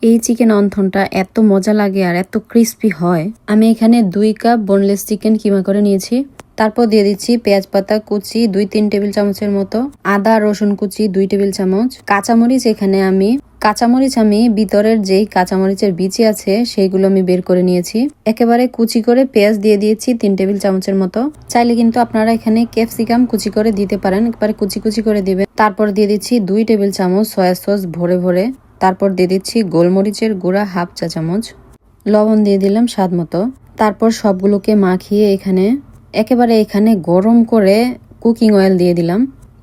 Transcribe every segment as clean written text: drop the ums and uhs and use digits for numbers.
এই চিকেন অন্থনটা এত মজা লাগে আর এত ক্রিস্পি হয়। আমি এখানে 2 কাপ বোনলেস চিকেন কিমা করে নিয়েছি। তারপর দিয়ে দিচ্ছি পেঁয়াজ পাতা কুচি 2-3 টেবিল চামচের মতো, আদা রসুন কুচি 2 টেবিল চামচ, কাঁচামরিচ আমি ভিতরের যেই কাঁচামরিচের বিচি আছে সেইগুলো আমি বের করে নিয়েছি। একেবারে কুচি করে পেঁয়াজ দিয়ে দিয়েছি 3 টেবিল চামচের মতো। চাইলে কিন্তু আপনারা এখানে ক্যাপসিকাম কুচি করে দিতে পারেন, একবারে কুচি কুচি করে দিবেন। তারপর দিয়ে দিচ্ছি 2 টেবিল চামচ সয়া সস ভরে ভরে। তারপর দিয়ে দিচ্ছি গোলমরিচের গুঁড়া 1/2 চা চামচ, লবণ দিয়ে দিলাম স্বাদ মতো। তারপর সবগুলোকে মাখিয়ে এখানে গরম করে কুকিং অয়েল দিয়ে দিলাম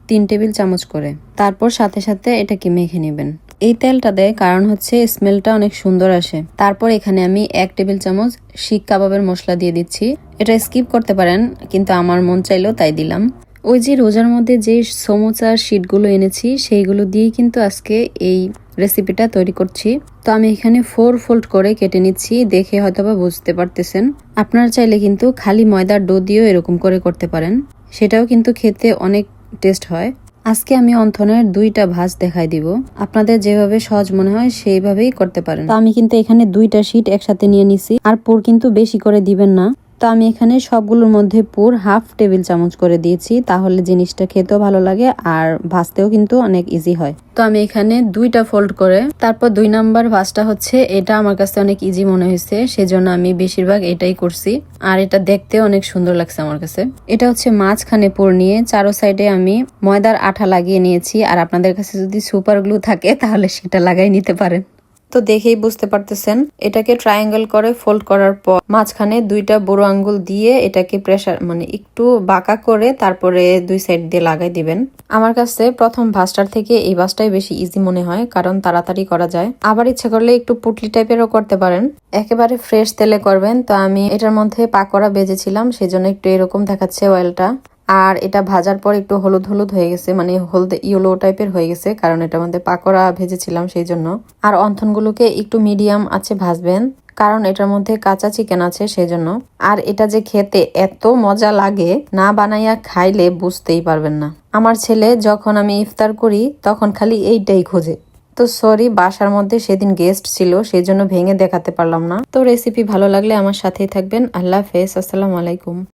3 টেবিল চামচ করে। তারপর সাথে সাথে এটাকে মেখে নেবেন। এই তেলটা দেয় কারণ হচ্ছে স্মেলটা অনেক সুন্দর আসে। তারপর এখানে আমি 1 টেবিল চামচ শিক কাবাবের মশলা দিয়ে দিচ্ছি। এটা স্কিপ করতে পারেন, কিন্তু আমার মন চাইলো তাই দিলাম। ওই যে রোজার মধ্যে যে সমোসার শিটগুলো এনেছি সেইগুলো দিয়ে কিন্তু আজকে এই রেসিপিটা তৈরি করছি। তো আমি এখানে 4 ফোল্ড করে কেটে নিচ্ছি, দেখে হয়তোবা বুঝতে পারতেছেন। আপনারা চাইলে কিন্তু খালি ময়দার ডো দিয়েও এরকম করে করতে পারেন, সেটাও কিন্তু খেতে অনেক টেস্ট হয়। আজকে আমি অন্থনের 2টা ভাঁজ দেখাই দিব, আপনাদের যেভাবে সহজ মনে হয় সেইভাবেই করতে পারেন। তো আমি কিন্তু এখানে 2টা শিট একসাথে নিয়ে নিছি, আর পুর কিন্তু বেশি করে দিবেন না। তো আমি এখানে সবগুলোর মধ্যে পুর 1/2 টেবিল চামচ করে দিয়েছি, তাহলে জিনিসটা খেতেও ভালো লাগে আর ভাজতেও কিন্তু অনেক ইজি হয়। তো আমি এখানে 2টা ফোল্ড করে তারপর 2 নাম্বার ভাঁজটা হচ্ছে এটা আমার কাছে অনেক ইজি মনে হয়েছে, সেজন্য আমি বেশিরভাগ এটাই করছি। আর এটা দেখতে অনেক সুন্দর লাগছে আমার কাছে। এটা হচ্ছে মাঝখানে পুর নিয়ে চারো সাইডে আমি ময়দার আঠা লাগিয়ে নিয়েছি, আর আপনাদের কাছে যদি সুপার গ্লু থাকে তাহলে সেটা লাগাই নিতে পারেন। তো দেখেই বুঝতে পারতেছেন, এটাকে ট্রায়াঙ্গেল করে ফোল্ড করার পর মাঝখানে 2টা বুড়ো আঙ্গুল দিয়ে এটাকে প্রেসার একটু বাঁকা করে তারপরে 2 সাইড দিয়ে লাগাই দিবেন। আমার কাছে প্রথম ভাঁজটার থেকে এই ভাঁজটাই বেশি ইজি মনে হয়, কারণ তাড়াতাড়ি করা যায়। আবার ইচ্ছা করলে একটু পুটলি টাইপেরও করতে পারেন, একেবারে ফ্রেশ তেলে করবেন। তো আমি এটার মধ্যে পাকোড়া ভেজেছিলাম, সেজন্য একটু এরকম দেখাচ্ছে অয়েলটা। আর এটা ভাজার পর একটু হলুদ হলুদ হয়ে গেছে, হলদে ইয়েলো টাইপের হয়ে গেছে, কারণ এটার মধ্যে পাকোড়া ভেজেছিলাম সেই জন্য। আর অন্থনগুলোকে একটু মিডিয়াম আছে ভাজবেন, কারণ এটার মধ্যে কাঁচা চিকেন আছে সেই জন্য। আর এটা যে খেতে এত মজা লাগে, না বানাইয়া খাইলে বুঝতেই পারবেন না। আমার ছেলে যখন আমি ইফতার করি তখন খালি এইটাই খোঁজে। তো সরি, বাসার মধ্যে সেদিন গেস্ট ছিল সেই জন্য ভেঙে দেখাতে পারলাম না। তো রেসিপি ভালো লাগলে আমার সাথেই থাকবেন। আল্লাহ হাফেজ, আসসালামু আলাইকুম।